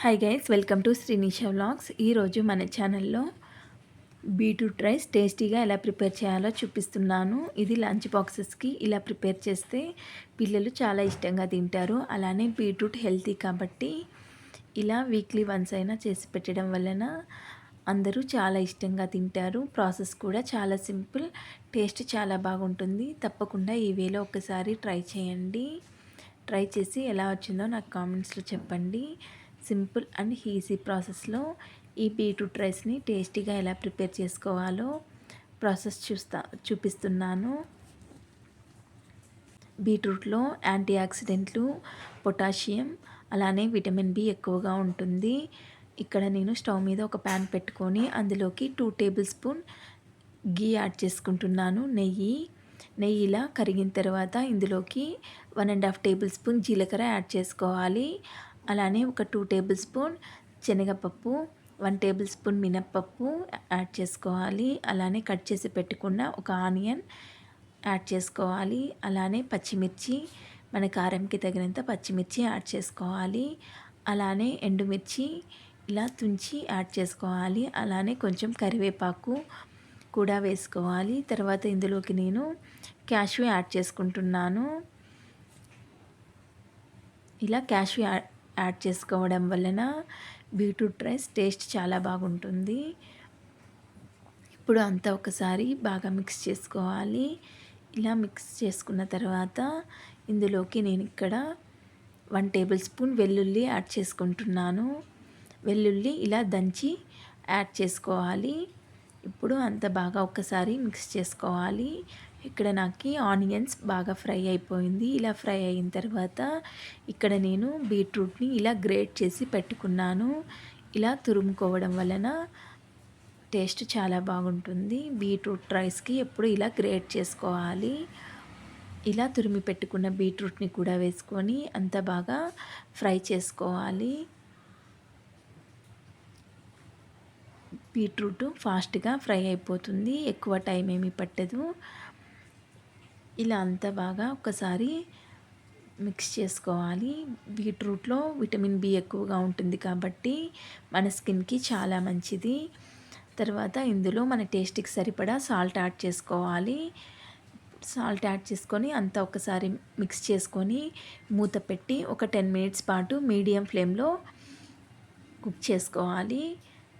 Hi guys, welcome to Srinisha vlogs. ఈరోజు మన ఛానల్లో బీట్రూట్ రైస్ టేస్టీగా ఎలా ప్రిపేర్ చేయాలో చూపిస్తున్నాను. ఇది లంచ్ బాక్సెస్కి ఇలా ప్రిపేర్ చేస్తే పిల్లలు చాలా ఇష్టంగా తింటారు. అలానే బీట్రూట్ హెల్తీ కాబట్టి ఇలా వీక్లీ వన్స్ అయినా చేసి పెట్టడం వలన అందరూ చాలా ఇష్టంగా తింటారు. ప్రాసెస్ కూడా చాలా సింపుల్, టేస్ట్ చాలా బాగుంటుంది. తప్పకుండా ఈ వేలో ఒకసారి ట్రై చేయండి. ట్రై చేసి ఎలా వచ్చిందో నాకు కామెంట్స్లో చెప్పండి. సింపుల్ అండ్ ఈజీ ప్రాసెస్లో ఈ బీట్రూట్ రైస్ని టేస్టీగా ఎలా ప్రిపేర్ చేసుకోవాలో ప్రాసెస్ చూపిస్తున్నాను. బీట్రూట్లో యాంటీ ఆక్సిడెంట్లు, పొటాషియం, అలానే విటమిన్ బి ఎక్కువగా ఉంటుంది. ఇక్కడ నేను స్టవ్ మీద ఒక ప్యాన్ పెట్టుకొని అందులోకి 2 టేబుల్ స్పూన్ గీ యాడ్ చేసుకుంటున్నాను. నెయ్యి ఇలా కరిగిన తర్వాత ఇందులోకి 1.5 టేబుల్ స్పూన్ జీలకర్ర యాడ్ చేసుకోవాలి. అలానే ఒక 2 టేబుల్ స్పూన్ శనగపప్పు, 1 టేబుల్ స్పూన్ మినప్పప్పు యాడ్ చేసుకోవాలి. అలానే కట్ చేసి పెట్టుకున్న ఒక ఆనియన్ యాడ్ చేసుకోవాలి. అలానే పచ్చిమిర్చి, మన కారంకి తగినంత పచ్చిమిర్చి యాడ్ చేసుకోవాలి. అలానే ఎండుమిర్చి ఇలా తుంచి యాడ్ చేసుకోవాలి. అలానే కొంచెం కరివేపాకు కూడా వేసుకోవాలి. తర్వాత ఇందులోకి నేను క్యాష్యూ యాడ్ చేసుకుంటున్నాను. ఇలా క్యాష్యూ యాడ్ చేసుకోవడం వలన బీట్రూట్ రైస్ టేస్ట్ చాలా బాగుంటుంది. ఇప్పుడు అంతా ఒకసారి బాగా మిక్స్ చేసుకోవాలి. ఇలా మిక్స్ చేసుకున్న తర్వాత ఇందులోకి నేను ఇక్కడ 1 టేబుల్ స్పూన్ వెల్లుల్లి యాడ్ చేసుకుంటున్నాను. వెల్లుల్లి ఇలా దంచి యాడ్ చేసుకోవాలి. ఇప్పుడు అంత బాగా ఒక్కసారి మిక్స్ చేసుకోవాలి. ఇక్కడ నాకు ఆనియన్స్ బాగా ఫ్రై అయిపోయింది. ఇలా ఫ్రై అయిన తర్వాత ఇక్కడ నేను బీట్రూట్ని ఇలా గ్రేట్ చేసి పెట్టుకున్నాను. ఇలా తురుముకోవడం వలన టేస్ట్ చాలా బాగుంటుంది. బీట్రూట్ రైస్కి ఎప్పుడు ఇలా గ్రేట్ చేసుకోవాలి. ఇలా తురిమి పెట్టుకున్న బీట్రూట్ని కూడా వేసుకొని అంత బాగా ఫ్రై చేసుకోవాలి. బీట్రూట్ ఫాస్ట్గా ఫ్రై అయిపోతుంది, ఎక్కువ టైం ఏమీ పట్టదు. ఇలా అంతా బాగా ఒకసారి మిక్స్ చేసుకోవాలి. బీట్రూట్లో విటమిన్ బి ఎక్కువగా ఉంటుంది కాబట్టి మన స్కిన్కి చాలా మంచిది. తర్వాత ఇందులో మన టేస్ట్కి సరిపడా సాల్ట్ యాడ్ చేసుకోవాలి. సాల్ట్ యాడ్ చేసుకొని అంతా ఒకసారి మిక్స్ చేసుకొని మూత పెట్టి ఒక 10 మినిట్స్ పాటు మీడియం ఫ్లేమ్లో కుక్ చేసుకోవాలి.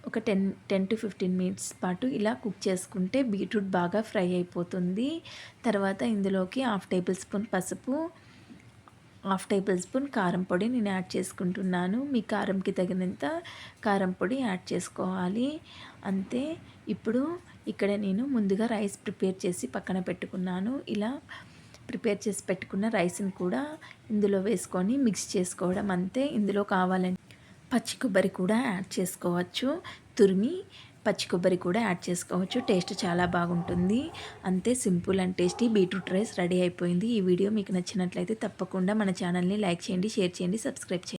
ఒక 10 to 15 మినిట్స్ పాటు ఇలా కుక్ చేసుకుంటే బీట్రూట్ బాగా ఫ్రై అయిపోతుంది. తర్వాత ఇందులోకి 1/2 టేబుల్ స్పూన్ పసుపు, 1/2 టేబుల్ స్పూన్ కారం పొడి నేను యాడ్ చేసుకుంటున్నాను. మీ కారంకి తగినంత కారం పొడి యాడ్ చేసుకోవాలి. అంతే. ఇప్పుడు ఇక్కడ నేను ముందుగా రైస్ ప్రిపేర్ చేసి పక్కన పెట్టుకున్నాను. ఇలా ప్రిపేర్ చేసి పెట్టుకున్న రైస్ని కూడా ఇందులో వేసుకొని మిక్స్ చేసుకోవడం అంతే. ఇందులో కావాలంటే పచ్చి కొబ్బరి కూడా యాడ్ చేసుకోవచ్చు. తురిమి పచ్చి కొబ్బరి కూడా యాడ్ చేసుకోవచ్చు. టేస్ట్ చాలా బాగుంటుంది. అంతే, simple and tasty beetroot rice ready అయిపోయింది. ఈ వీడియో మీకు నచ్చినట్లయితే తప్పకుండా మన ఛానల్ని లైక్ చేయండి, షేర్ చేయండి, సబ్స్క్రైబ్ చేయండి.